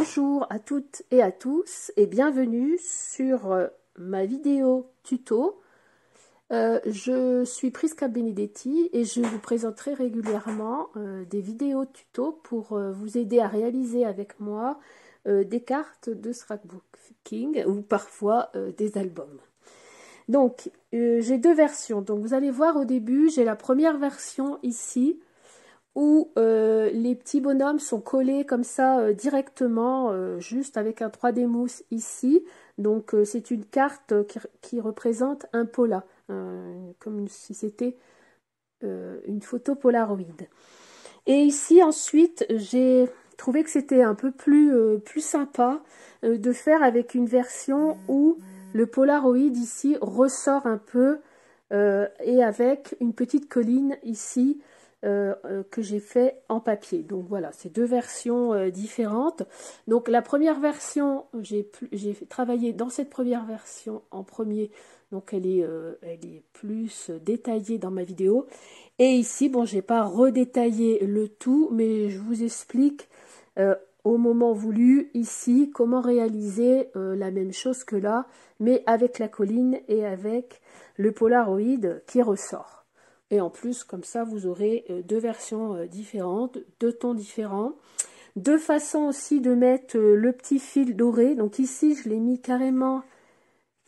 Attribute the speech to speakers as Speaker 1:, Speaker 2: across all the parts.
Speaker 1: Bonjour à toutes et à tous et bienvenue sur ma vidéo tuto. Je suis Prisca Benedetti et je vous présenterai régulièrement des vidéos tuto pour vous aider à réaliser avec moi des cartes de scrapbooking ou parfois des albums. Donc j'ai deux versions. Donc vous allez voir au début, j'ai la première version ici où les petits bonhommes sont collés comme ça directement, juste avec un 3D mousse ici. Donc c'est une carte qui représente un pola, comme si c'était une photo Polaroid. Et ici ensuite, j'ai trouvé que c'était un peu plus sympa de faire avec une version où le Polaroid ici ressort un peu et avec une petite colline ici que j'ai fait en papier. Donc voilà, c'est deux versions différentes. Donc la première version, j'ai travaillé dans cette première version en premier. Donc elle est plus détaillée dans ma vidéo. Et ici, bon, j'ai pas redétaillé le tout, mais je vous explique au moment voulu ici comment réaliser la même chose que là, mais avec la colline et avec le Polaroid qui ressort. Et en plus, comme ça, vous aurez deux versions différentes, deux tons différents. Deux façons aussi de mettre le petit fil doré. Donc ici, je l'ai mis carrément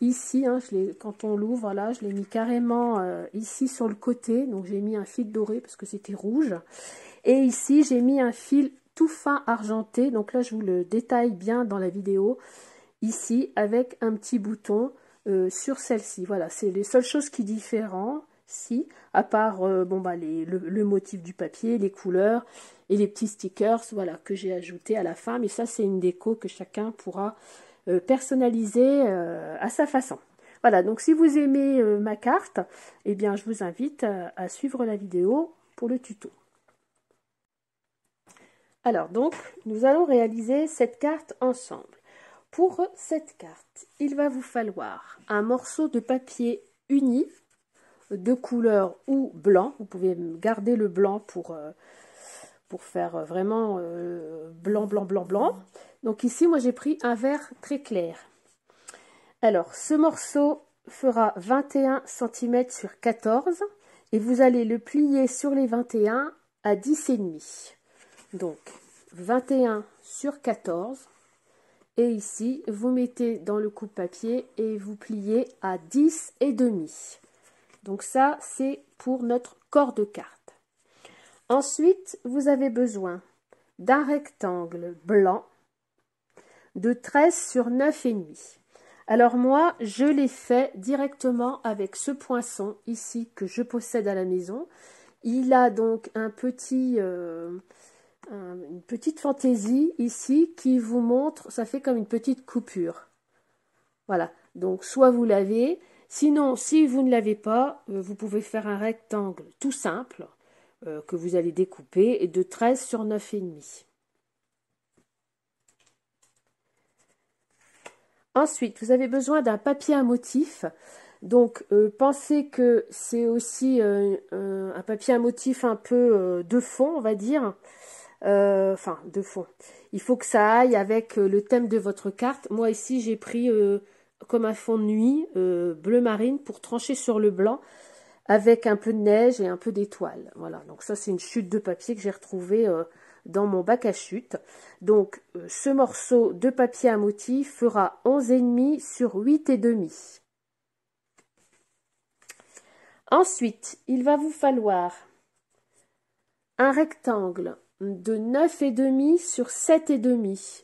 Speaker 1: ici. Hein, quand on l'ouvre, là, je l'ai mis carrément ici sur le côté. Donc j'ai mis un fil doré parce que c'était rouge. Et ici, j'ai mis un fil tout fin argenté. Donc là, je vous le détaille bien dans la vidéo. Ici, avec un petit bouton sur celle-ci. Voilà, c'est les seules choses qui différencient. Si, à part bon, bah, le motif du papier, les couleurs et les petits stickers, voilà, que j'ai ajouté à la fin. Mais ça, c'est une déco que chacun pourra personnaliser à sa façon. Voilà, donc si vous aimez ma carte, eh bien, je vous invite à suivre la vidéo pour le tuto. Alors, donc, nous allons réaliser cette carte ensemble. Pour cette carte, il va vous falloir un morceau de papier uni de couleur ou blanc. Vous pouvez garder le blanc pour faire vraiment blanc, blanc, blanc, blanc. Donc ici, moi, j'ai pris un vert très clair. Alors, ce morceau fera 21 cm sur 14 et vous allez le plier sur les 21 à 10,5. Donc, 21 sur 14. Et ici, vous mettez dans le coupe-papier et vous pliez à 10,5. Donc ça, c'est pour notre corps de carte. Ensuite, vous avez besoin d'un rectangle blanc de 13 sur 9,5. Alors moi, je l'ai fait directement avec ce poinçon ici que je possède à la maison. Il a donc un petit... une petite fantaisie ici qui vous montre, ça fait comme une petite coupure. Voilà, donc soit vous l'avez, sinon si vous ne l'avez pas, vous pouvez faire un rectangle tout simple que vous allez découper et de 13 sur 9,5. Ensuite, vous avez besoin d'un papier à motif. Donc, pensez que c'est aussi un papier à motif un peu de fond, on va dire. Enfin, de fond. Il faut que ça aille avec le thème de votre carte. Moi, ici, j'ai pris comme un fond de nuit, bleu marine, pour trancher sur le blanc, avec un peu de neige et un peu d'étoiles. Voilà, donc ça, c'est une chute de papier que j'ai retrouvée dans mon bac à chute. Donc, ce morceau de papier à motif fera 11,5 sur 8,5. Ensuite, il va vous falloir un rectangle de 9,5 sur 7,5.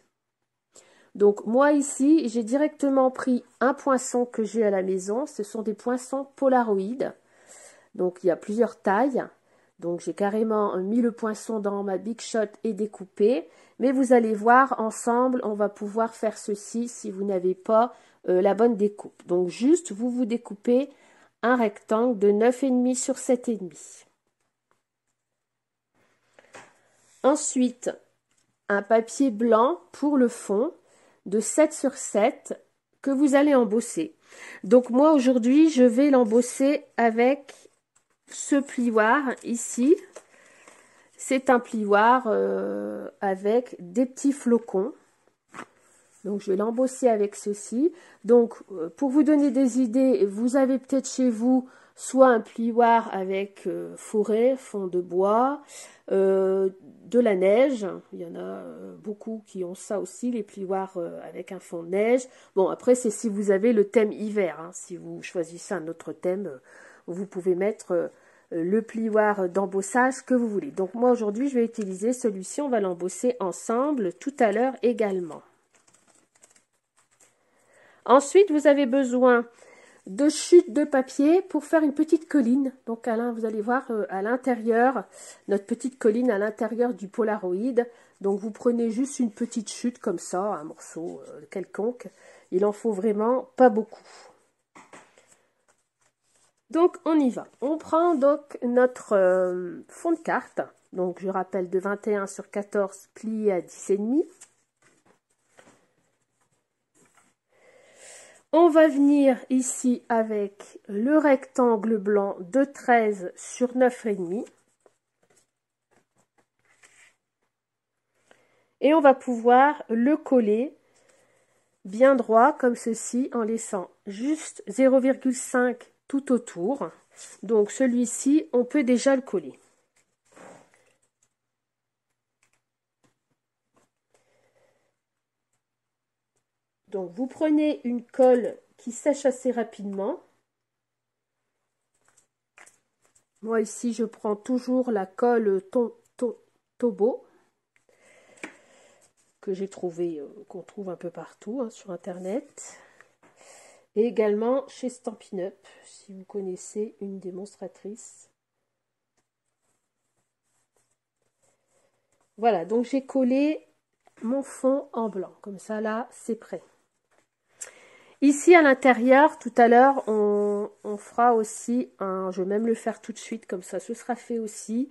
Speaker 1: Donc moi ici, j'ai directement pris un poinçon que j'ai à la maison. Ce sont des poinçons Polaroid. Donc il y a plusieurs tailles. Donc j'ai carrément mis le poinçon dans ma Big Shot et découpé. Mais vous allez voir, ensemble, on va pouvoir faire ceci si vous n'avez pas la bonne découpe. Donc juste, vous découpez un rectangle de 9,5 sur 7,5. Ensuite, un papier blanc pour le fond de 7 sur 7 que vous allez embosser. Donc moi aujourd'hui, je vais l'embosser avec ce plioir ici. C'est un plioir avec des petits flocons. Donc, je vais l'embosser avec ceci. Donc, pour vous donner des idées, vous avez peut-être chez vous soit un plioir avec forêt, fond de bois, de la neige. Il y en a beaucoup qui ont ça aussi, les plioirs avec un fond de neige. Bon, après, c'est si vous avez le thème hiver. Hein. Si vous choisissez un autre thème, vous pouvez mettre le plioir d'embossage que vous voulez. Donc, moi, aujourd'hui, je vais utiliser celui-ci. On va l'embosser ensemble tout à l'heure également. Ensuite, vous avez besoin de chutes de papier pour faire une petite colline. Donc, Alain, vous allez voir à l'intérieur, notre petite colline à l'intérieur du Polaroid. Donc, vous prenez juste une petite chute comme ça, un morceau quelconque. Il en faut vraiment pas beaucoup. Donc, on y va. On prend donc notre fond de carte. Donc, je rappelle de 21 sur 14 plié à 10,5. On va venir ici avec le rectangle blanc de 13 sur 9,5. Et on va pouvoir le coller bien droit comme ceci en laissant juste 0,5 tout autour. Donc celui-ci, on peut déjà le coller. Donc, vous prenez une colle qui sèche assez rapidement. Moi, ici, je prends toujours la colle Tobo, que j'ai trouvé, qu'on trouve un peu partout hein, sur Internet. Et également chez Stampin' Up, si vous connaissez une démonstratrice. Voilà, donc j'ai collé mon fond en blanc. Comme ça, là, c'est prêt. Ici, à l'intérieur, tout à l'heure, on fera aussi un... Je vais même le faire tout de suite, comme ça, ce sera fait aussi.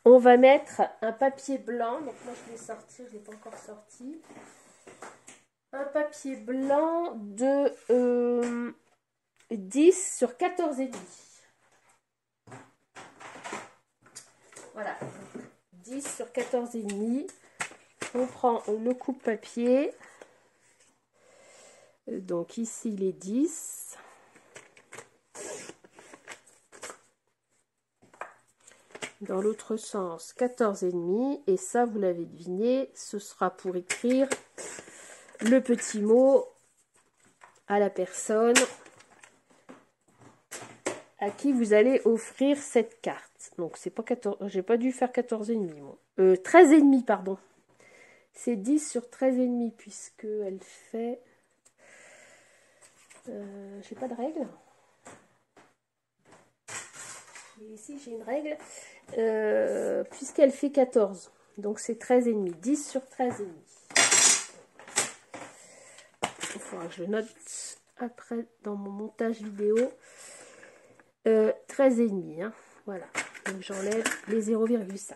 Speaker 1: On va mettre un papier blanc. Donc, moi, je l'ai sorti, je ne l'ai pas encore sorti. Un papier blanc de 10 sur 14,5. Voilà. 10 sur 14,5. On prend le coupe-papier. Donc ici il est 10. Dans l'autre sens 14,5. Et ça vous l'avez deviné, ce sera pour écrire le petit mot à la personne à qui vous allez offrir cette carte. Donc c'est pas 14, j'ai pas dû faire 14,5 moi. 13,5 pardon. C'est 10 sur 13,5 puisque elle fait... j'ai pas de règle. Ici j'ai une règle. Puisqu'elle fait 14. Donc c'est 13,5. 10 sur 13,5. Il faudra que je note après dans mon montage vidéo. 13,5. Hein. Voilà. Donc j'enlève les 0,5.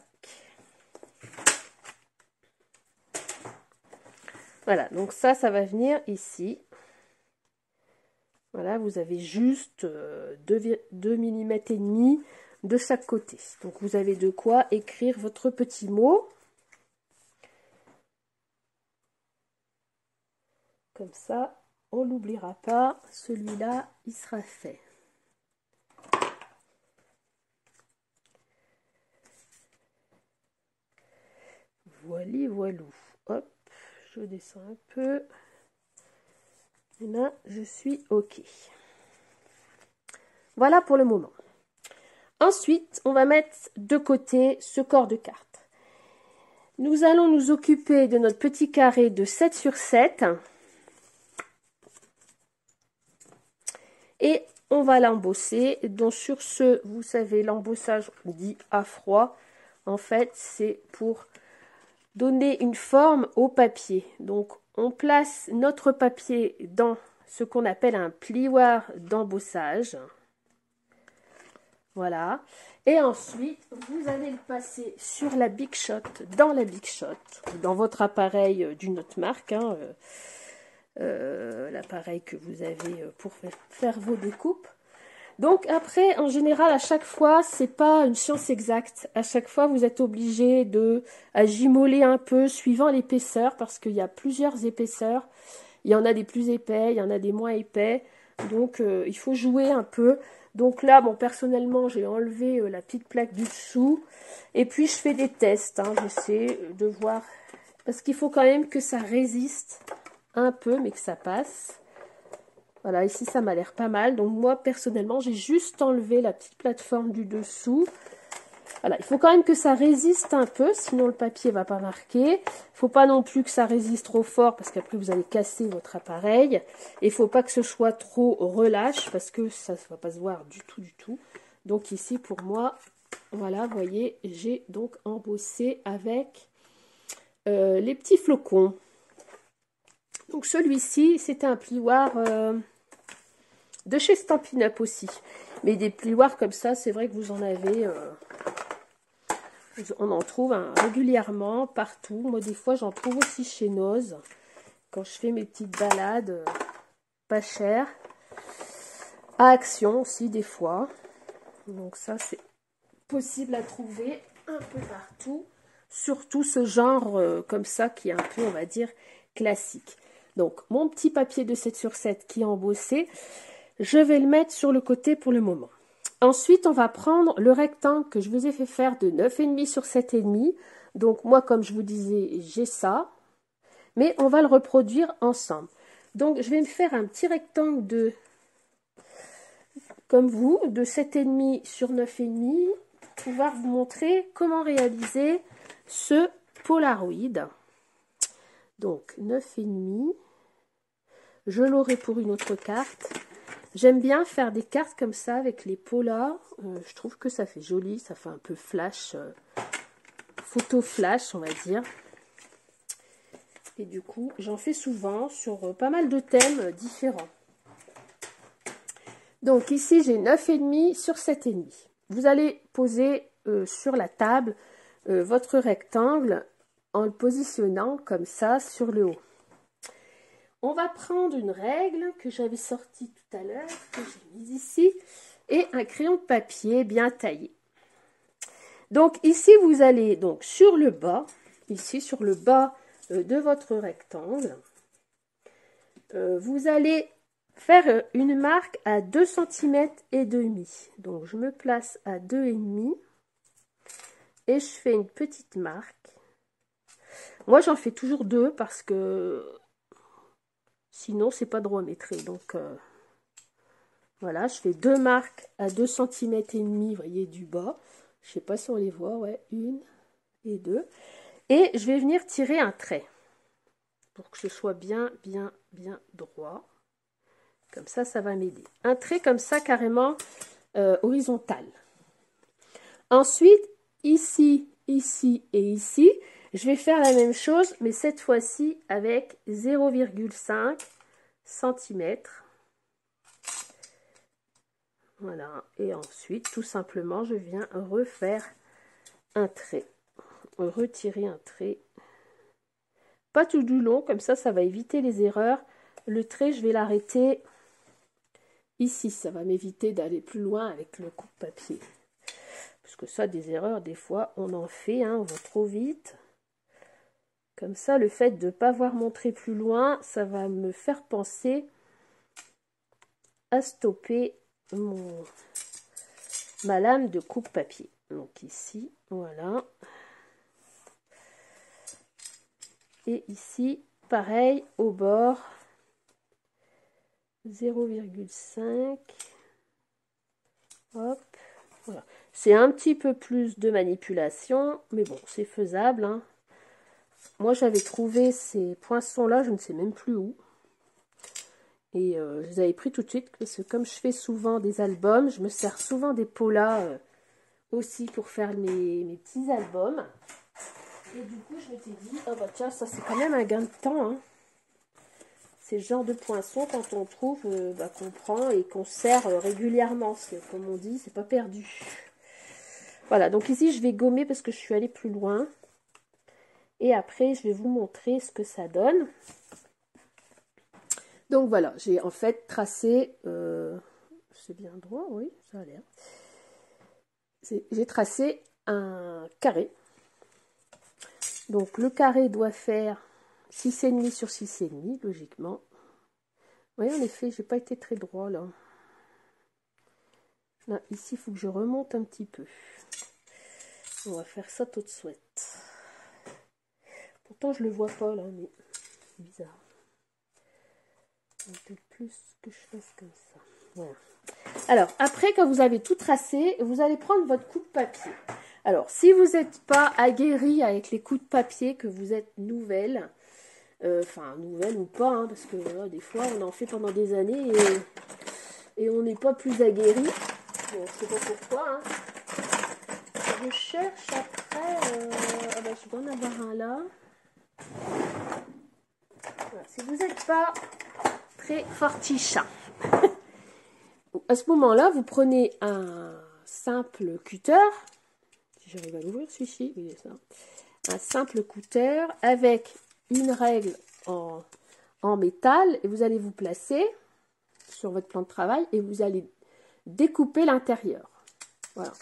Speaker 1: Voilà. Donc ça va venir ici. Voilà, vous avez juste 2 mm et demi de chaque côté. Donc vous avez de quoi écrire votre petit mot. Comme ça, on l'oubliera pas. Celui-là, il sera fait. Voilà, voilou. Hop, je descends un peu. Et là, je suis OK. Voilà pour le moment. Ensuite, on va mettre de côté ce corps de carte. Nous allons nous occuper de notre petit carré de 7 sur 7. Et on va l'embosser. Donc sur ce, vous savez, l'embossage dit à froid. En fait, c'est pour donner une forme au papier. Donc on place notre papier dans ce qu'on appelle un plioir d'embossage. Voilà. Et ensuite, vous allez le passer sur la Big Shot, dans la Big Shot, dans votre appareil d'une autre marque, hein, l'appareil que vous avez pour faire vos découpes. Donc après, en général, à chaque fois, c'est pas une science exacte. À chaque fois, vous êtes obligé de gimoler un peu suivant l'épaisseur, parce qu'il y a plusieurs épaisseurs. Il y en a des plus épais, il y en a des moins épais. Donc il faut jouer un peu. Donc là, bon, personnellement, j'ai enlevé la petite plaque du dessous. Et puis, je fais des tests. Hein, j'essaie de voir. Parce qu'il faut quand même que ça résiste un peu, mais que ça passe. Voilà, ici, ça m'a l'air pas mal. Donc moi, personnellement, j'ai juste enlevé la petite plateforme du dessous. Voilà, il faut quand même que ça résiste un peu, sinon le papier va pas marquer. Il faut pas non plus que ça résiste trop fort, parce qu'après, vous allez casser votre appareil. Et il faut pas que ce soit trop relâche, parce que ça ne va pas se voir du tout, du tout. Donc ici, pour moi, voilà, vous voyez, j'ai donc embossé avec les petits flocons. Donc celui-ci, c'était un plioir de chez Stampin' Up aussi. Mais des plioirs comme ça, c'est vrai que vous en avez... on en trouve régulièrement, partout. Moi, des fois, j'en trouve aussi chez Noz. Quand je fais mes petites balades pas chères. À Action aussi, des fois. Donc ça, c'est possible à trouver un peu partout. Surtout ce genre comme ça, qui est un peu, on va dire, classique. Donc, mon petit papier de 7 sur 7 qui est embossé, je vais le mettre sur le côté pour le moment. Ensuite, on va prendre le rectangle que je vous ai fait faire de 9,5 sur 7,5. Donc, moi, comme je vous disais, j'ai ça. Mais on va le reproduire ensemble. Donc, je vais me faire un petit rectangle de, comme vous, de 7,5 sur 9,5 pour pouvoir vous montrer comment réaliser ce Polaroid. Donc, 9,5. Je l'aurai pour une autre carte. J'aime bien faire des cartes comme ça avec les polars. Je trouve que ça fait joli, ça fait un peu flash, photo flash, on va dire. Et du coup, j'en fais souvent sur pas mal de thèmes différents. Donc ici, j'ai 9,5 sur 7,5. Vous allez poser sur la table votre rectangle en le positionnant comme ça sur le haut. On va prendre une règle que j'avais sortie tout à l'heure, que j'ai mise ici, et un crayon de papier bien taillé. Donc ici, vous allez donc sur le bas, ici sur le bas de votre rectangle, vous allez faire une marque à 2 cm et demi. Donc je me place à 2,5 et je fais une petite marque. Moi, j'en fais toujours 2 parce que sinon, c'est pas droit-métré. Donc, voilà, je fais 2 marques à 2 cm et demi, vous voyez, du bas. Je sais pas si on les voit, ouais, 1 et 2. Et je vais venir tirer un trait pour que ce soit bien droit. Comme ça va m'aider. Un trait comme ça, carrément horizontal. Ensuite, ici, ici et ici, je vais faire la même chose, mais cette fois-ci avec 0,5 cm. Voilà. Et ensuite, tout simplement, je viens refaire un trait. Retirer un trait. Pas tout du long, comme ça va éviter les erreurs. Le trait, je vais l'arrêter ici. Ça va m'éviter d'aller plus loin avec le coupe-papier. Parce que ça, des erreurs, des fois, on en fait, hein, on va trop vite. Comme ça, le fait de ne pas voir mon trait plus loin, ça va me faire penser à stopper ma lame de coupe-papier. Donc ici, voilà. Et ici, pareil, au bord, 0,5. Hop, voilà. C'est un petit peu plus de manipulation, mais bon, c'est faisable, hein. Moi, j'avais trouvé ces poinçons-là, je ne sais même plus où. Et je les avais pris tout de suite, parce que comme je fais souvent des albums, je me sers souvent des polas aussi pour faire mes petits albums. Et du coup, je m'étais dit, oh bah tiens, ça c'est quand même un gain de temps, hein. C'est le genre de poinçon quand on trouve qu'on prend et qu'on sert régulièrement. Comme on dit, c'est pas perdu. Voilà, donc ici je vais gommer parce que je suis allée plus loin. Et après, je vais vous montrer ce que ça donne. Donc voilà, j'ai en fait tracé c'est bien droit, oui, ça a l'air. J'ai tracé un carré. Donc le carré doit faire 6,5 sur 6,5, logiquement. Oui, en effet, j'ai pas été très droit là. Là, ici, il faut que je remonte un petit peu. On va faire ça tout de suite. Pourtant, je le vois pas là, mais c'est bizarre. Peut-être plus que je fasse comme ça. Voilà. Alors, après, quand vous avez tout tracé, vous allez prendre votre coup de papier. Alors, si vous n'êtes pas aguerri avec les coups de papier, que vous êtes nouvelle, enfin, nouvelle ou pas, hein, parce que des fois, on en fait pendant des années et on n'est pas plus aguerri. Bon, je sais pas pourquoi. Hein. Je cherche après. Ah ben, je dois en avoir un là. Voilà. Si vous n'êtes pas très fortiche, à ce moment-là, vous prenez un simple cutter. Si j'arrive à l'ouvrir, celui-ci, oui, c'est ça. Un simple cutter avec une règle en métal et vous allez vous placer sur votre plan de travail et vous allez découper l'intérieur. Voilà.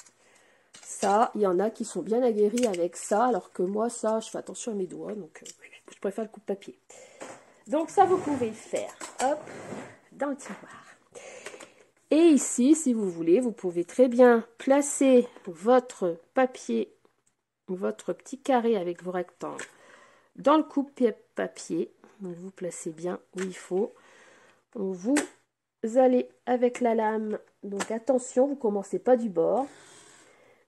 Speaker 1: Ça, il y en a qui sont bien aguerris avec ça, alors que moi, ça, je fais attention à mes doigts, donc je préfère le coupe-papier. Donc ça, vous pouvez le faire, hop, dans le tiroir. Et ici, si vous voulez, vous pouvez très bien placer votre papier, votre petit carré avec vos rectangles dans le coupe-papier. Vous placez bien où il faut. Vous allez avec la lame, donc attention, vous ne commencez pas du bord.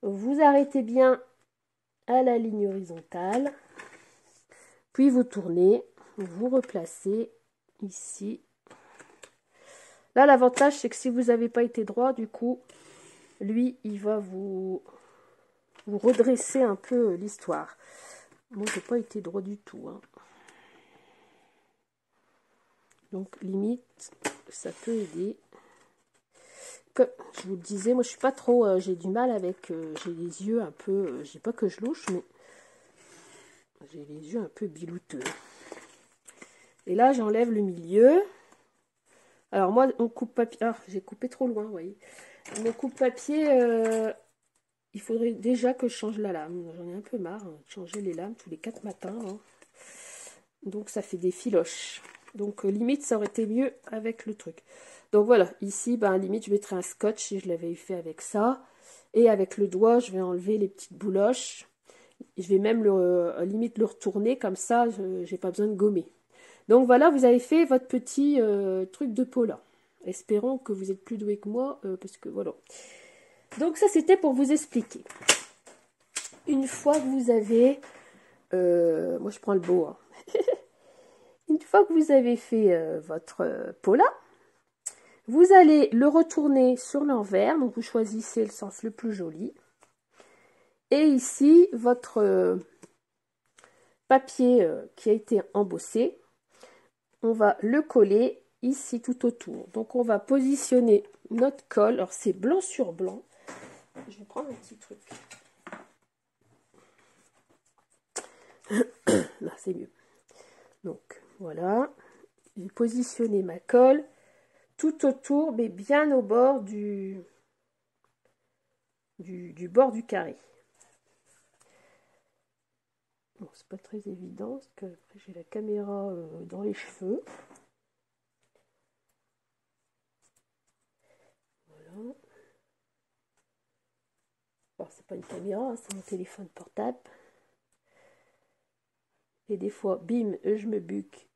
Speaker 1: Vous arrêtez bien à la ligne horizontale. Puis vous tournez, vous replacez ici. Là, l'avantage, c'est que si vous n'avez pas été droit, du coup, lui, il va vous redresser un peu l'histoire. Moi, j'ai pas été droit du tout. Hein. Donc, limite, ça peut aider. Comme je vous le disais, moi, je suis pas trop... j'ai du mal avec... j'ai les yeux un peu... je dis pas que je louche, mais... j'ai les yeux un peu bilouteux. Et là, j'enlève le milieu. Alors, moi, on coupe papier... Ah, j'ai coupé trop loin, vous voyez. Mon coupe-papier... il faudrait déjà que je change la lame. J'en ai un peu marre de changer les lames tous les 4 matins. Hein. Donc, ça fait des filoches. Donc, limite, ça aurait été mieux avec le truc. Donc, voilà. Ici, ben, limite, je mettrais un scotch si je l'avais fait avec ça. Et avec le doigt, je vais enlever les petites bouloches. Je vais même, limite, le retourner. Comme ça, je n'ai pas besoin de gommer. Donc, voilà, vous avez fait votre petit truc de peau là. Espérons que vous êtes plus doué que moi. Parce que, voilà. Donc, ça, c'était pour vous expliquer. Une fois que vous avez... moi, je prends le beau. Hein. Une fois que vous avez fait votre pot là, vous allez le retourner sur l'envers. Donc, vous choisissez le sens le plus joli. Et ici, votre papier qui a été embossé, on va le coller ici tout autour. Donc, on va positionner notre colle. Alors, c'est blanc sur blanc. Je vais prendre un petit truc. Là, c'est mieux. Donc, voilà. J'ai positionné ma colle tout autour, mais bien au bord du bord du carré. Bon, c'est pas très évident, parce que après j'ai la caméra dans les cheveux. Voilà. Alors, c'est pas une caméra, c'est mon téléphone portable. Et des fois, bim, je me buque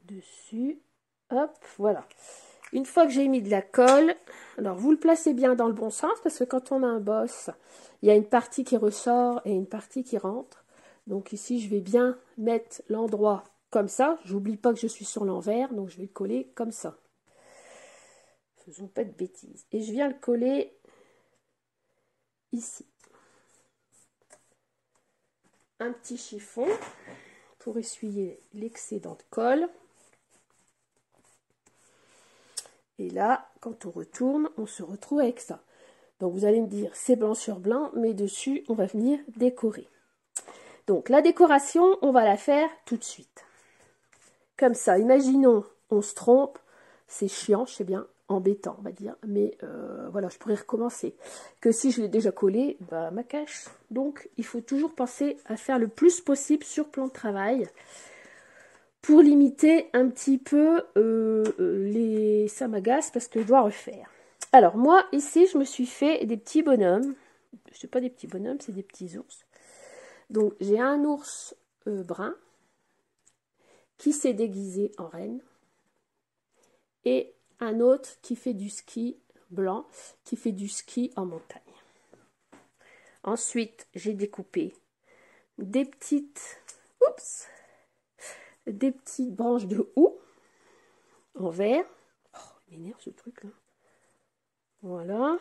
Speaker 1: dessus. Hop, voilà. Une fois que j'ai mis de la colle, alors vous le placez bien dans le bon sens, parce que quand on a un boss, il y a une partie qui ressort et une partie qui rentre. Donc ici, je vais bien mettre l'endroit comme ça. J'oublie pas que je suis sur l'envers, donc je vais le coller comme ça. Faisons pas de bêtises. Et je viens le coller ici. Un petit chiffon pour essuyer l'excédent de colle. Et là, quand on retourne, on se retrouve avec ça. Donc vous allez me dire, c'est blanc sur blanc, mais dessus, on va venir décorer. Donc la décoration, on va la faire tout de suite. Comme ça, imaginons, on se trompe, C'est chiant, je sais bien, embêtant, on va dire. Mais voilà, je pourrais recommencer. Que si je l'ai déjà collé, bah ma cache. Donc, il faut toujours penser à faire le plus possible sur plan de travail pour limiter un petit peu les... Ça m'agace parce que je dois refaire. Alors, moi, ici, je me suis fait des petits bonhommes. Ce pas des petits bonhommes, c'est des petits ours. Donc, j'ai un ours brun qui s'est déguisé en reine et un autre qui fait du ski blanc, qui fait du ski en montagne. Ensuite, j'ai découpé des petites, des petites branches de houx en verre. Oh, il m'énerve ce truc là. Voilà.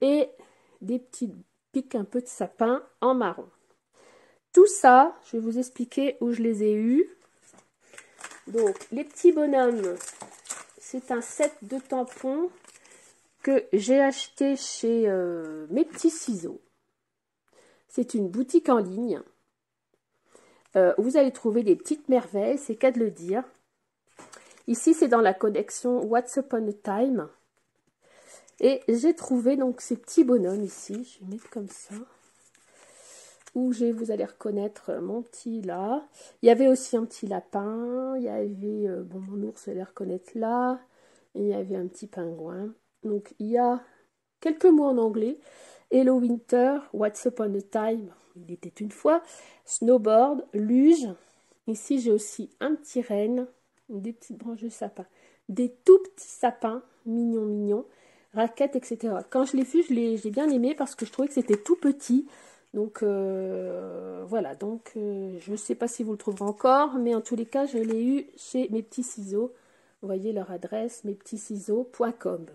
Speaker 1: Et des petites piques un peu de sapin en marron. Tout ça, je vais vous expliquer où je les ai eus. Donc, les petits bonhommes, c'est un set de tampons que j'ai acheté chez Mes Petits Ciseaux. C'est une boutique en ligne. Vous allez trouver des petites merveilles, c'est qu'à de le dire. Ici, c'est dans la collection What's Upon a Time. Et j'ai trouvé donc ces petits bonhommes ici. Je vais mettre comme ça. Où vous allez reconnaître mon petit là. Il y avait aussi un petit lapin. Il y avait, bon, mon ours, vous allez reconnaître là. Et il y avait un petit pingouin. Donc, il y a quelques mots en anglais. Hello Winter, What's Upon a Time, il était une fois. Snowboard, luge. Ici, j'ai aussi un petit renne, des petites branches de sapin. Des tout petits sapins, mignons, mignons. Raquettes, etc. Quand je l'ai vu, j'ai bien aimé parce que je trouvais que c'était tout petit. Donc, voilà. Donc, je ne sais pas si vous le trouverez encore. Mais en tous les cas, je l'ai eu chez Mes Petits Ciseaux. Vous voyez leur adresse, mespetitsciseaux.com.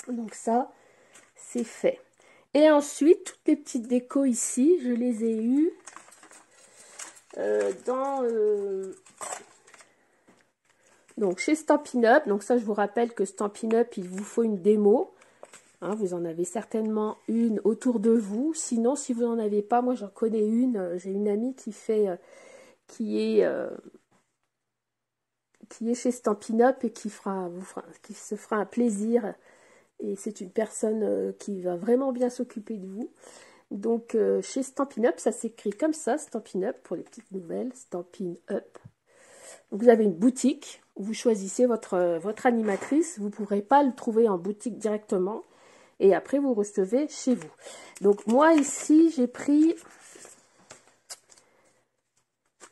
Speaker 1: Donc ça, c'est fait. Et ensuite, toutes les petites décos ici, je les ai eues donc chez Stampin' Up. Donc ça, je vous rappelle que Stampin' Up, il vous faut une démo. Hein, vous en avez certainement une autour de vous. Sinon, si vous n'en avez pas, moi j'en connais une. J'ai une amie qui fait, qui est chez Stampin' Up et qui se fera un plaisir. Et c'est une personne qui va vraiment bien s'occuper de vous. Donc, chez Stampin' Up, ça s'écrit comme ça, Stampin' Up, pour les petites nouvelles, Stampin' Up. Donc, vous avez une boutique où vous choisissez votre animatrice. Vous ne pourrez pas le trouver en boutique directement. Et après, vous recevez chez vous. Donc, moi, ici, j'ai pris...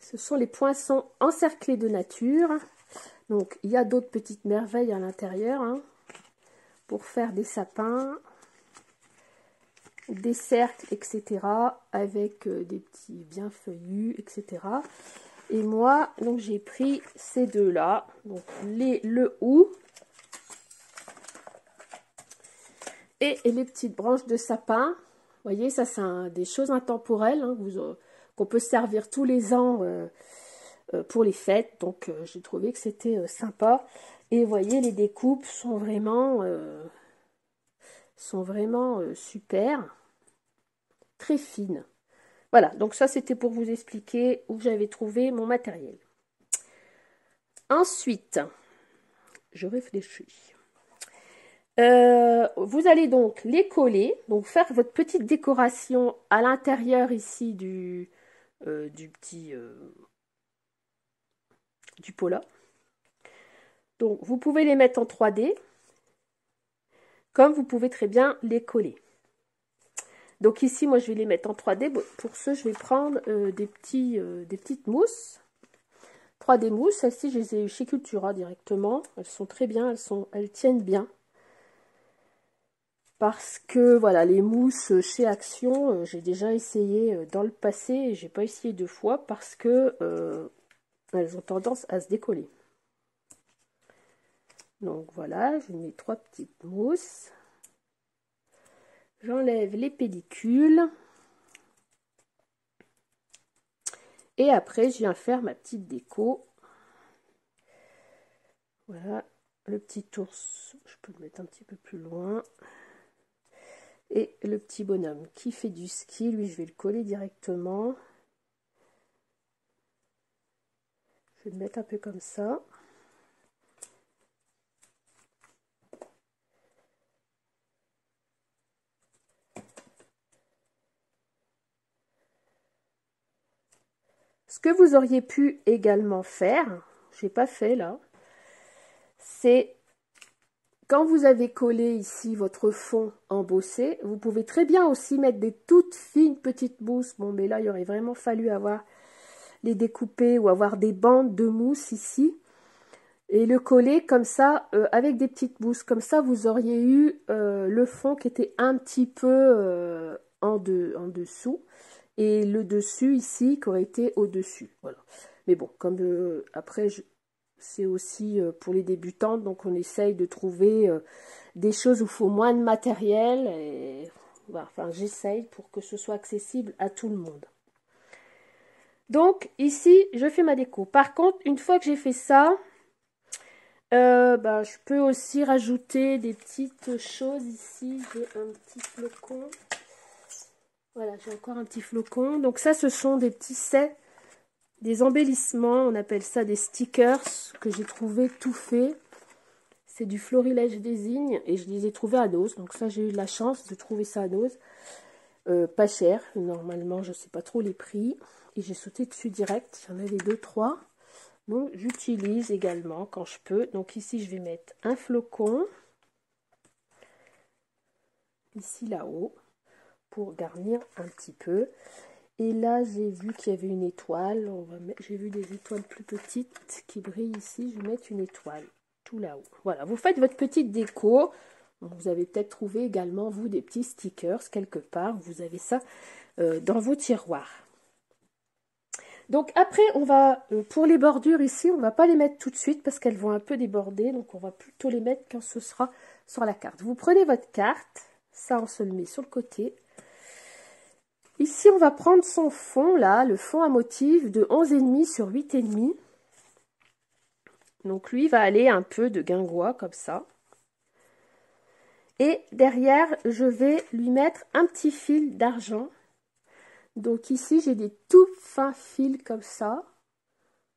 Speaker 1: Ce sont les poinçons encerclés de nature. Donc, il y a d'autres petites merveilles à l'intérieur, hein, pour faire des sapins, des cercles, etc. avec des petits bien feuillus, etc. Et moi, donc j'ai pris ces deux-là, donc le hou et les petites branches de sapin. Vous voyez, ça c'est des choses intemporelles hein, qu'on peut servir tous les ans pour les fêtes. Donc j'ai trouvé que c'était sympa. Et vous voyez, les découpes sont vraiment super, très fines. Voilà, donc ça c'était pour vous expliquer où j'avais trouvé mon matériel. Ensuite, je réfléchis. Vous allez donc les coller, donc faire votre petite décoration à l'intérieur ici du pola. Donc vous pouvez les mettre en 3D, comme vous pouvez très bien les coller. Donc ici, moi je vais les mettre en 3D. Pour ce, je vais prendre des petites mousses. 3D mousses, celles-ci je les ai eues chez Cultura directement. Elles sont très bien, elles tiennent bien. Parce que voilà, les mousses chez Action, j'ai déjà essayé dans le passé et j'ai pas essayé 2 fois parce que elles ont tendance à se décoller. Donc voilà, je mets 3 petites mousses. J'enlève les pellicules. Et après, je viens faire ma petite déco. Voilà, le petit ours, je peux le mettre un petit peu plus loin. Et le petit bonhomme qui fait du ski, lui, je vais le coller directement. Je vais le mettre un peu comme ça. Ce que vous auriez pu également faire, je n'ai pas fait là, c'est quand vous avez collé ici votre fond embossé, vous pouvez très bien aussi mettre des toutes fines petites mousses. Bon, mais là, il aurait vraiment fallu avoir les découper ou avoir des bandes de mousse ici. Et le coller comme ça, avec des petites mousses. Comme ça, vous auriez eu le fond qui était un petit peu en dessous. Et le dessus ici qui aurait été au-dessus. Voilà. Mais bon, comme après, c'est aussi pour les débutantes, donc on essaye de trouver des choses où il faut moins de matériel. Et, voilà, enfin, j'essaye pour que ce soit accessible à tout le monde. Donc ici, je fais ma déco. Par contre, une fois que j'ai fait ça, je peux aussi rajouter des petites choses ici. J'ai un petit flocon. Voilà, j'ai encore un petit flocon. Donc ça, ce sont des petits sets, des embellissements. On appelle ça des stickers que j'ai trouvé tout fait. C'est du Florilège Désigne et je les ai trouvés à Noz. Donc ça, j'ai eu de la chance de trouver ça à Noz. Pas cher. Normalement, je ne sais pas trop les prix. Et j'ai sauté dessus direct. J'en avais 2, 3. Donc j'utilise également quand je peux. Donc ici, je vais mettre un flocon. Ici, là-haut. Pour garnir un petit peu. Et là, j'ai vu qu'il y avait une étoile. J'ai vu des étoiles plus petites qui brillent ici. Je vais mettre une étoile tout là-haut. Voilà, vous faites votre petite déco. Vous avez peut-être trouvé également, vous, des petits stickers quelque part. Vous avez ça dans vos tiroirs. Donc après, on va, pour les bordures ici, on ne va pas les mettre tout de suite parce qu'elles vont un peu déborder. Donc on va plutôt les mettre quand ce sera sur la carte. Vous prenez votre carte. Ça, on se le met sur le côté. Ici, on va prendre son fond, là, le fond à motif de 11,5 sur 8,5. Donc, lui va aller un peu de guingois, comme ça. Et derrière, je vais lui mettre un petit fil d'argent. Donc, ici, j'ai des tout fins fils comme ça.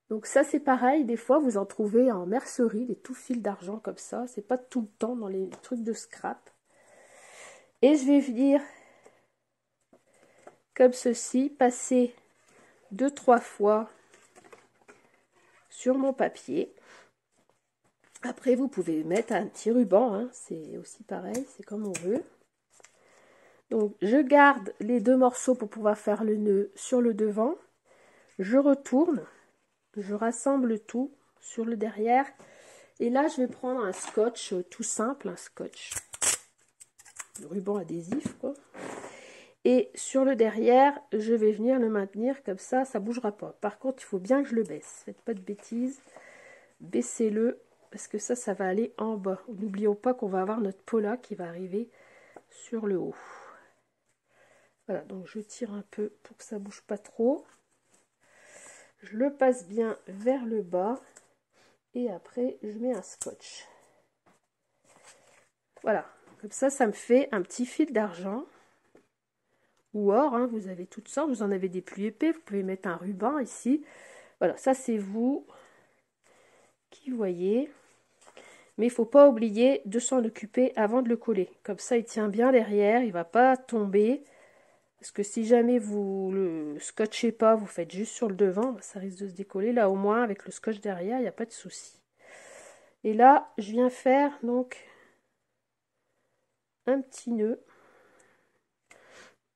Speaker 1: Donc, ça, c'est pareil. Des fois, vous en trouvez en mercerie, des tout fils d'argent comme ça. C'est pas tout le temps dans les trucs de scrap. Et je vais venir comme ceci, passer 2-3 fois sur mon papier. Après, vous pouvez mettre un petit ruban, hein, c'est aussi pareil, c'est comme on veut. Donc, je garde les 2 morceaux pour pouvoir faire le nœud sur le devant. Je retourne, je rassemble tout sur le derrière. Et là, je vais prendre un scotch tout simple, un scotch, le ruban adhésif, quoi. Et sur le derrière, je vais venir le maintenir comme ça, ça ne bougera pas. Par contre, il faut bien que je le baisse. Faites pas de bêtises. Baissez-le, parce que ça va aller en bas. N'oublions pas qu'on va avoir notre pola qui va arriver sur le haut. Voilà, donc je tire un peu pour que ça ne bouge pas trop. Je le passe bien vers le bas. Et après, je mets un scotch. Voilà, comme ça, ça me fait un petit fil d'argent. Ou or, hein, vous avez toutes sortes, vous en avez des plus épais, vous pouvez mettre un ruban ici. Voilà, ça c'est vous qui voyez. Mais il ne faut pas oublier de s'en occuper avant de le coller. Comme ça, il tient bien derrière, il ne va pas tomber. Parce que si jamais vous le scotchez pas, vous faites juste sur le devant, ça risque de se décoller. Là, au moins, avec le scotch derrière, il n'y a pas de souci. Et là, je viens faire donc un petit nœud.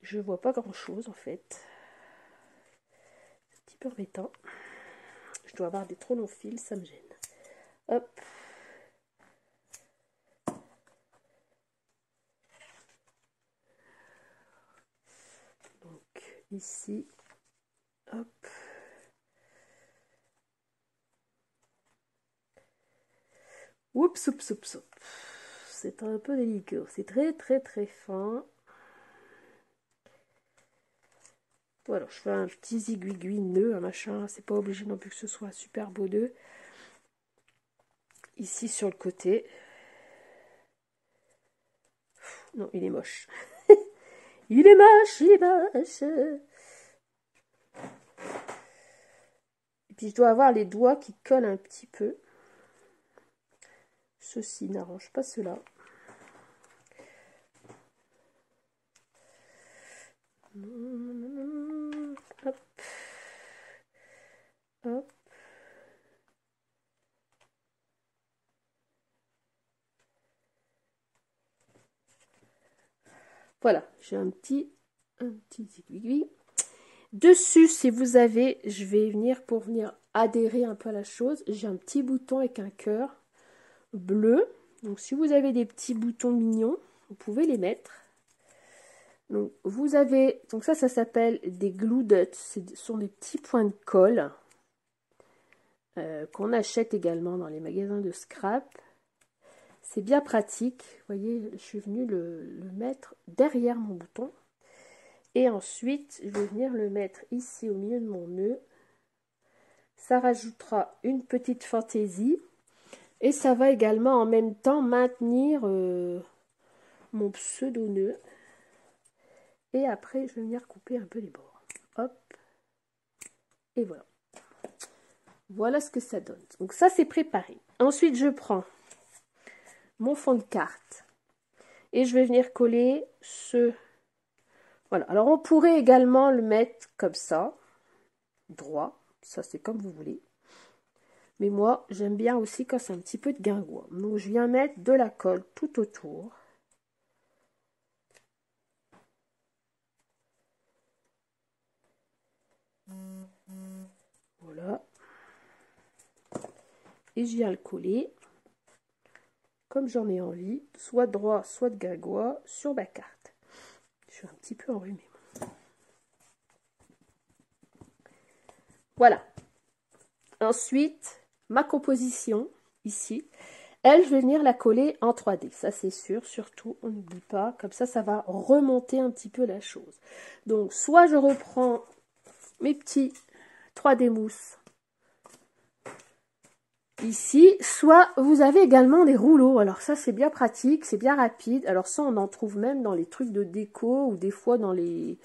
Speaker 1: Je vois pas grand chose en fait. C'est un petit peu embêtant. Je dois avoir des trop longs fils, ça me gêne. Hop. Donc ici, hop. Oups, oups, oups, oups. C'est un peu délicat. C'est très très très fin. Voilà, je fais un petit zigouigui nœud, un machin. C'est pas obligé non plus que ce soit un super beau nœud. Ici sur le côté. Non, il est moche. Il est moche, il est moche. Puis je dois avoir les doigts qui collent un petit peu. Ceci n'arrange pas cela. Hop. Hop. Voilà, j'ai un petit aiguille. Dessus, si vous avez, je vais venir pour venir adhérer un peu à la chose. J'ai un petit bouton avec un cœur bleu. Donc, si vous avez des petits boutons mignons, vous pouvez les mettre. Donc, vous avez, donc ça s'appelle des glue dots. Ce sont des petits points de colle qu'on achète également dans les magasins de scrap. C'est bien pratique. Vous voyez, je suis venue le mettre derrière mon bouton. Et ensuite, je vais venir le mettre ici au milieu de mon nœud. Ça rajoutera une petite fantaisie. Et ça va également en même temps maintenir mon pseudo-nœud. Et après, je vais venir couper un peu les bords. Hop. Et voilà. Voilà ce que ça donne. Donc ça, c'est préparé. Ensuite, je prends mon fond de carte. Et je vais venir coller ce... Voilà. Alors, on pourrait également le mettre comme ça. Droit. Ça, c'est comme vous voulez. Mais moi, j'aime bien aussi quand c'est un petit peu de guingois. Donc, je viens mettre de la colle tout autour. Voilà. Et je viens le coller, comme j'en ai envie, soit droit, soit de guingois, sur ma carte. Je suis un petit peu enrhumée. Voilà. Ensuite, ma composition, ici, elle, je vais venir la coller en 3D. Ça, c'est sûr. Surtout, on n'oublie pas. Comme ça va remonter un petit peu la chose. Donc, soit je reprends mes petits 3D mousse ici, soit vous avez également des rouleaux. Alors ça, c'est bien pratique, c'est bien rapide. Alors ça, on en trouve même dans les trucs de déco ou des fois dans les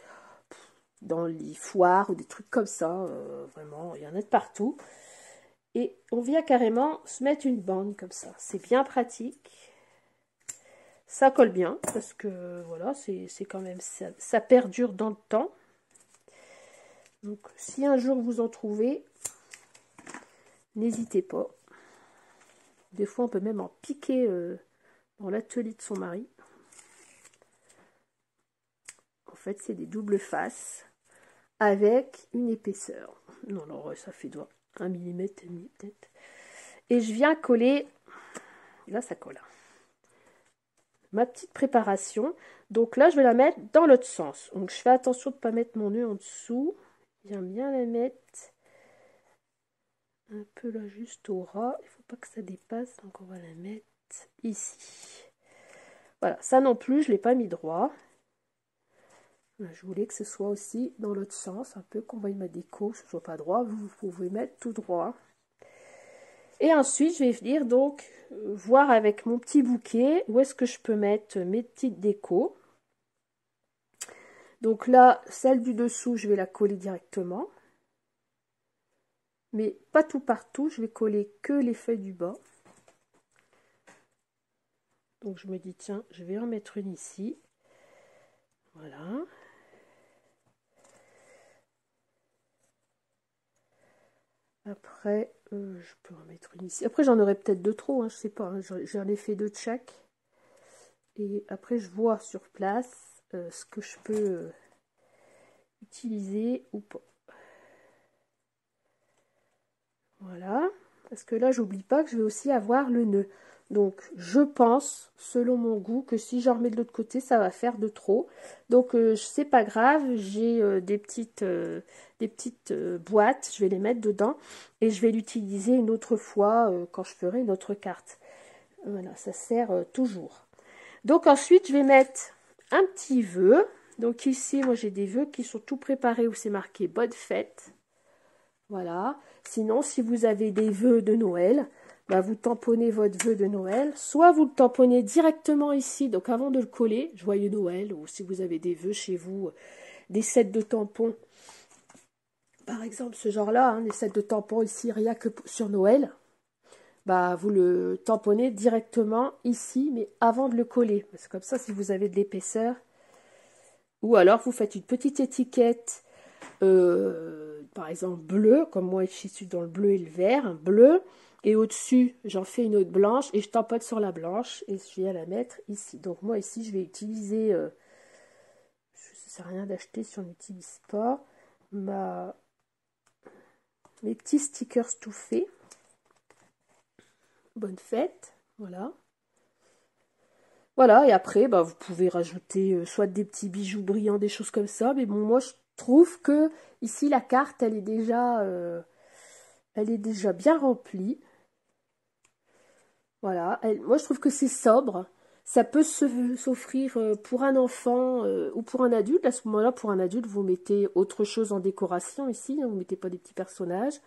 Speaker 1: foires ou des trucs comme ça. Vraiment, il y en a de partout. Et on vient carrément se mettre une bande comme ça. C'est bien pratique. Ça colle bien parce que voilà, c'est quand même ça perdure dans le temps. Donc si un jour vous en trouvez, n'hésitez pas. Des fois, on peut même en piquer dans l'atelier de son mari. En fait, c'est des doubles faces avec une épaisseur. Non, alors ça fait 1 mm et demi peut-être. Et je viens coller, là ça colle, ma petite préparation. Donc là, je vais la mettre dans l'autre sens. Donc je fais attention de ne pas mettre mon nœud en dessous. Je viens bien la mettre un peu là juste au ras. Il ne faut pas que ça dépasse, donc on va la mettre ici. Voilà, ça non plus, je ne l'ai pas mis droit. Je voulais que ce soit aussi dans l'autre sens, un peu qu'on voit ma déco, que ce ne soit pas droit, vous pouvez mettre tout droit. Et ensuite, je vais venir donc voir avec mon petit bouquet où est-ce que je peux mettre mes petites décos. Donc là, celle du dessous, je vais la coller directement. Mais pas tout partout, je vais coller que les feuilles du bas. Donc je me dis, tiens, je vais en mettre une ici. Voilà. Après, je peux en mettre une ici. Après, j'en aurai peut-être deux trop, hein, je sais pas. Hein, j'en ai fait deux de chaque. Et après, je vois sur place ce que je peux utiliser ou pas. Voilà. Parce que là, j'oublie pas que je vais aussi avoir le nœud. Donc, je pense, selon mon goût, que si j'en remets de l'autre côté, ça va faire de trop. Donc, c'est pas grave. J'ai des petites boîtes. Je vais les mettre dedans. Et je vais l'utiliser une autre fois quand je ferai une autre carte. Voilà, ça sert toujours. Donc, ensuite, je vais mettre un petit vœu. Donc, ici, moi, j'ai des vœux qui sont tout préparés où c'est marqué « Bonne fête ». Voilà. Sinon, si vous avez des vœux de Noël, bah, vous tamponnez votre vœu de Noël. Soit vous le tamponnez directement ici, donc avant de le coller, Joyeux Noël, ou si vous avez des vœux chez vous, des sets de tampons, par exemple ce genre-là, hein, les sets de tampons ici, rien que sur Noël, bah, vous le tamponnez directement ici, mais avant de le coller. Parce que comme ça, si vous avez de l'épaisseur, ou alors vous faites une petite étiquette, par exemple bleu, comme moi je suis dans le bleu et le vert, bleu, et au-dessus, j'en fais une autre blanche, et je tamponne sur la blanche, et je viens la mettre ici. Donc moi ici, je vais utiliser, ça sert à rien d'acheter si on n'utilise pas, mes petits stickers tout faits. Bonne fête, voilà. Voilà, et après, bah, vous pouvez rajouter soit des petits bijoux brillants, des choses comme ça. Mais bon, moi, je trouve que ici, la carte, elle est déjà bien remplie. Voilà, moi, je trouve que c'est sobre. Ça peut s'offrir pour un enfant ou pour un adulte. À ce moment-là, pour un adulte, vous mettez autre chose en décoration ici. Hein, vous ne mettez pas des petits personnages.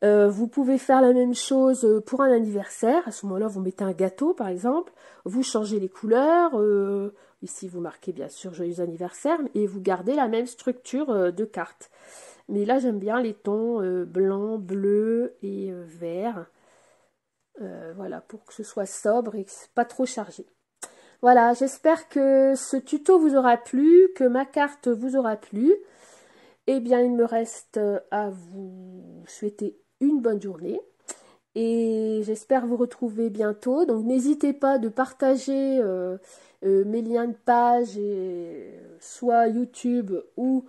Speaker 1: Vous pouvez faire la même chose pour un anniversaire. À ce moment-là, vous mettez un gâteau, par exemple. Vous changez les couleurs. Ici, vous marquez bien sûr joyeux anniversaire. Et vous gardez la même structure de carte. Mais là, j'aime bien les tons blanc, bleu et vert. Voilà, pour que ce soit sobre et pas trop chargé. Voilà, j'espère que ce tuto vous aura plu, que ma carte vous aura plu. Eh bien, il me reste à vous souhaiter une bonne journée et j'espère vous retrouver bientôt. Donc, n'hésitez pas de partager mes liens de page, soit YouTube ou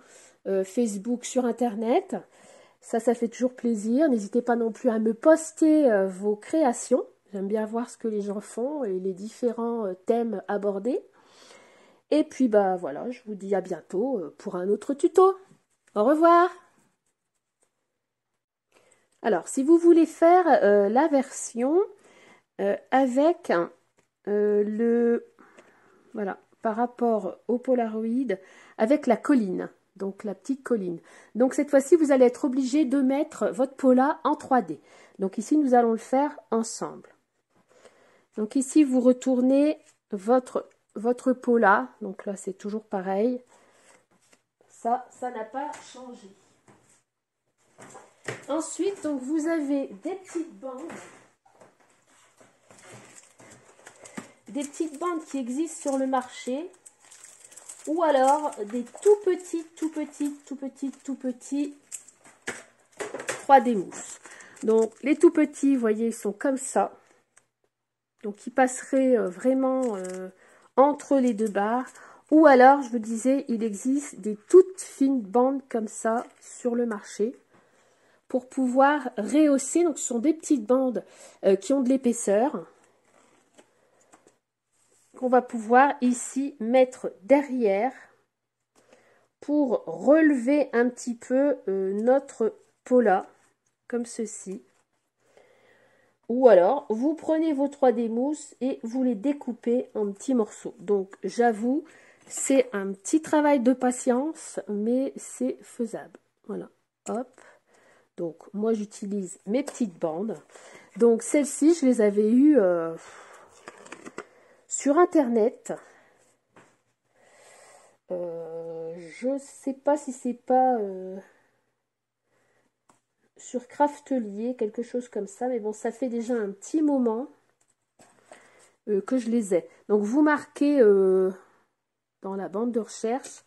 Speaker 1: Facebook sur Internet. Ça fait toujours plaisir. N'hésitez pas non plus à me poster vos créations. J'aime bien voir ce que les gens font et les différents thèmes abordés. Et puis, bah voilà, je vous dis à bientôt pour un autre tuto. Au revoir! Alors, si vous voulez faire la version avec voilà, par rapport au Polaroid, avec la colline, donc la petite colline. Donc, cette fois-ci, vous allez être obligé de mettre votre Pola en 3D. Donc, ici, nous allons le faire ensemble. Donc, ici, vous retournez votre Pola. Donc là, c'est toujours pareil. Ça n'a pas changé. Ensuite, donc vous avez des petites bandes qui existent sur le marché, ou alors des tout petits 3D mousse. Donc les tout petits, vous voyez, ils sont comme ça. Donc ils passeraient vraiment entre les deux barres. Ou alors, je vous disais, il existe des toutes fines bandes comme ça sur le marché, pour pouvoir rehausser. Donc ce sont des petites bandes qui ont de l'épaisseur, qu'on va pouvoir ici mettre derrière pour relever un petit peu notre Pola, comme ceci. Ou alors, vous prenez vos 3D mousses et vous les découpez en petits morceaux. Donc, j'avoue, c'est un petit travail de patience, mais c'est faisable. Voilà, hop. Donc, moi, j'utilise mes petites bandes. Donc, celles-ci, je les avais eues sur Internet. Je ne sais pas si c'est pas sur Craftelier, quelque chose comme ça. Mais bon, ça fait déjà un petit moment que je les ai. Donc, vous marquez dans la bande de recherche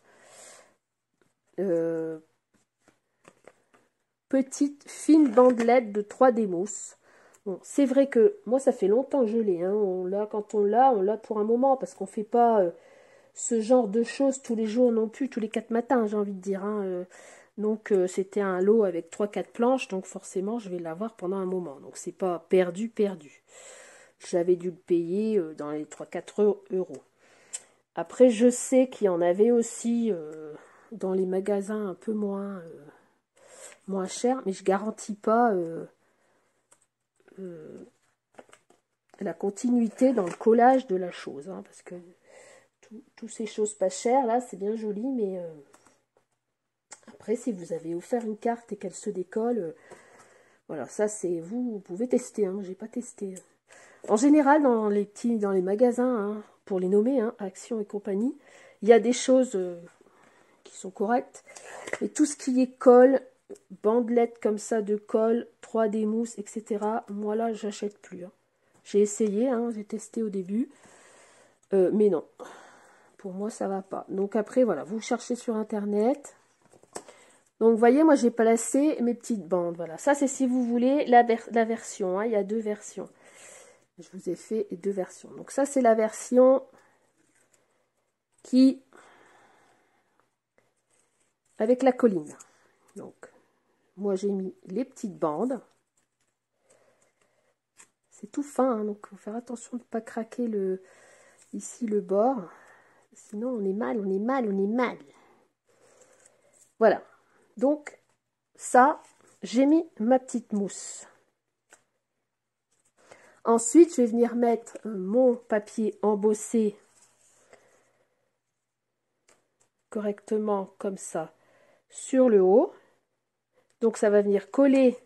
Speaker 1: petite fine bandelette de 3D mousse. Bon, c'est vrai que moi, ça fait longtemps que je l'ai. Hein. Quand on l'a pour un moment, parce qu'on ne fait pas ce genre de choses tous les jours non plus, tous les 4 matins, j'ai envie de dire. Hein. Donc, c'était un lot avec 3-4 planches, donc forcément, je vais l'avoir pendant un moment. Donc, c'est pas perdu. J'avais dû le payer dans les 3-4 euros. Après, je sais qu'il y en avait aussi dans les magasins un peu moins cher, mais je garantis pas la continuité dans le collage de la chose, hein, parce que toutes ces choses pas chères là, c'est bien joli, mais après, si vous avez offert une carte et qu'elle se décolle, voilà, ça c'est vous pouvez tester, hein, j'ai pas testé. En général, dans les magasins, hein, pour les nommer, hein, Action et compagnie, il y a des choses qui sont correctes, mais tout ce qui est colle, bandelettes comme ça de colle, 3D mousse, etc. Moi là, j'achète plus. Hein. J'ai essayé, hein, j'ai testé au début. Mais non, pour moi, ça va pas. Donc après, voilà, vous cherchez sur Internet. Donc, vous voyez, moi, j'ai placé mes petites bandes. Voilà, ça, c'est si vous voulez la version. Hein. Il y a deux versions. Je vous ai fait deux versions. Donc, ça, c'est la version qui... avec la colline. Donc, moi, j'ai mis les petites bandes. C'est tout fin, hein, donc il faut faire attention de ne pas craquer ici le bord. Sinon, on est mal, on est mal, on est mal. Voilà. Donc, ça, j'ai mis ma petite mousse. Ensuite, je vais venir mettre mon papier embossé correctement comme ça sur le haut. Donc, ça va venir coller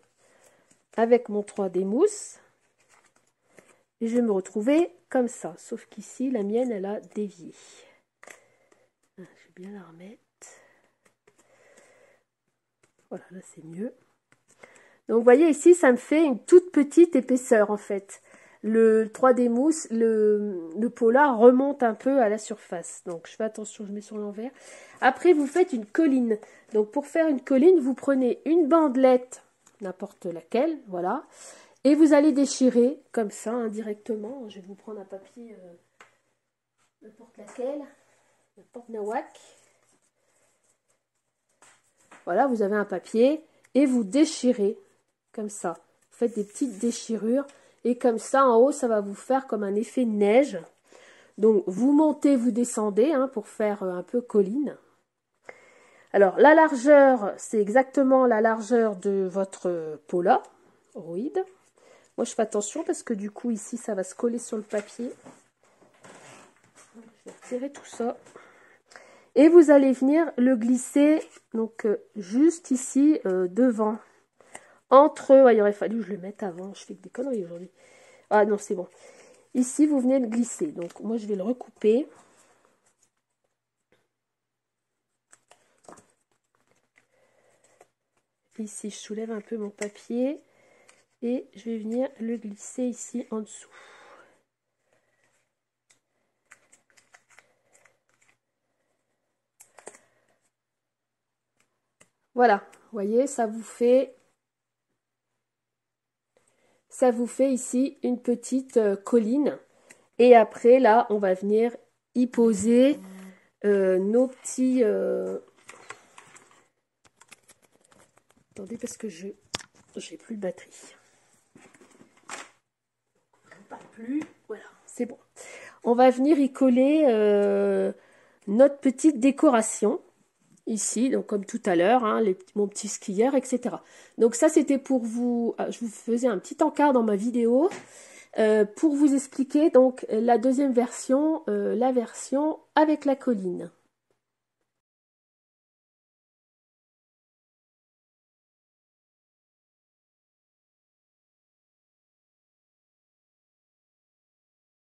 Speaker 1: avec mon 3D mousse. Et je vais me retrouver comme ça. Sauf qu'ici, la mienne, elle a dévié. Je vais bien la remettre. Voilà, là, c'est mieux. Donc, vous voyez, ici, ça me fait une toute petite épaisseur, en fait. Le 3D mousse, le polar remonte un peu à la surface. Donc, je fais attention, je mets sur l'envers. Après, vous faites une colline. Donc, pour faire une colline, vous prenez une bandelette, n'importe laquelle, voilà. Et vous allez déchirer comme ça, indirectement. Je vais vous prendre un papier, n'importe laquelle, n'importe nawak. Voilà, vous avez un papier et vous déchirez comme ça. Vous faites des petites déchirures et comme ça, en haut, ça va vous faire comme un effet neige. Donc, vous montez, vous descendez hein, pour faire un peu colline. Alors, la largeur, c'est exactement la largeur de votre Polaroid. Moi, je fais attention parce que du coup, ici, ça va se coller sur le papier. Je vais retirer tout ça. Et vous allez venir le glisser, donc, juste ici, devant. Entre, il aurait fallu que je le mette avant. Je fais des conneries aujourd'hui. Ah non, c'est bon. Ici, vous venez le glisser. Donc, moi, je vais le recouper. Ici, je soulève un peu mon papier. Et je vais venir le glisser ici en dessous. Voilà, vous voyez, ça vous fait ici une petite colline. Et après, là, on va venir y poser nos petits... Attendez, parce que j'ai plus de batterie. Pas plus, voilà, c'est bon. On va venir y coller notre petite décoration. Ici, donc comme tout à l'heure, hein, mon petit skieur, etc. Donc ça, c'était pour vous... Je vous faisais un petit encart dans ma vidéo pour vous expliquer donc la deuxième version, la version avec la colline.